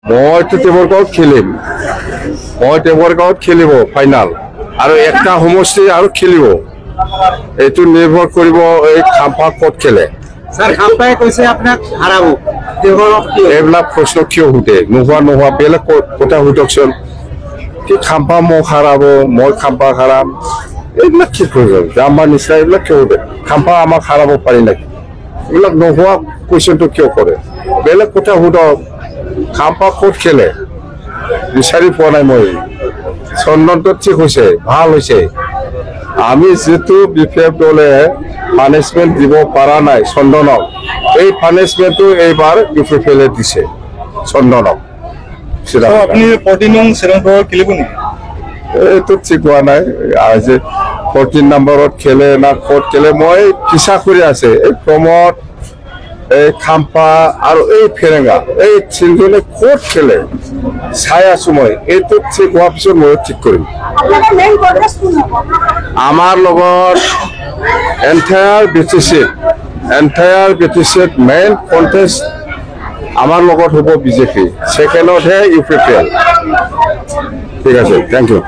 মইতো টেবৰগাঁৱত খেলিম, মই টেবৰগাঁৱত খেলিব ফাইনাল আৰু একটা সমষ্টি আৰু খেলিব। এইটো নিৰ্ভৰ কৰিব এই খাম্পা ক'ত খেলে। স্যাৰ খাম্পাই কৈছে আপোনাক হাৰাব, এইবিলাক প্ৰশ্ন কিয় সোধে? নোহোৱা বেলেগ কথা সোধকচোন। কি খাম্পা মোক হাৰাব, মই খাম্পা হাৰাম, এইবিলাক কি প্ৰয়োজন? আমাৰ নিচিনা এইবিলাক কিয় সোধে? খাম্পা আমাক হাৰাব পাৰি নেকি? এইবিলাক নোহোৱা কুৱেশ্যনটো কিয় কৰে? বেলেগ কথা সোধক। খাম্পা ক'ত খেলে বিচাৰি পোৱা নাই মই। চন্দনটো ঠিক হৈছে, ভাল হৈছে। আমি যিটো বিপিএফ দলে পানিছমেণ্ট দিব পৰা নাই চন্দনক, এই পানিছমেণ্টটো এইবাৰ বিপিএফে দিছে চন্দনক। আপুনি 14 নং চেনেলত খেলিব নেকি? এইটো ঠিক হোৱা নাই। আজি 14 নম্বৰত খেলে না ক'ত খেলে মই পিছা কৰি আছে। এই প্ৰমোদ, এই খাম্পা আৰু এই ফেৰেঙা, এই তিনিজনে ক'ত খেলে চাই আছো মই। এইটো ঠিক হোৱাৰ পিছত মই ঠিক কৰিম। আমাৰ লগত এণ্টায়াৰ বিটিচিত মেইন কণ্টেষ্ট আমাৰ লগত হ'ব বিজেপি, ছেকেণ্ডতহে ইউপিপিএল। ঠিক আছে, থেংক ইউ।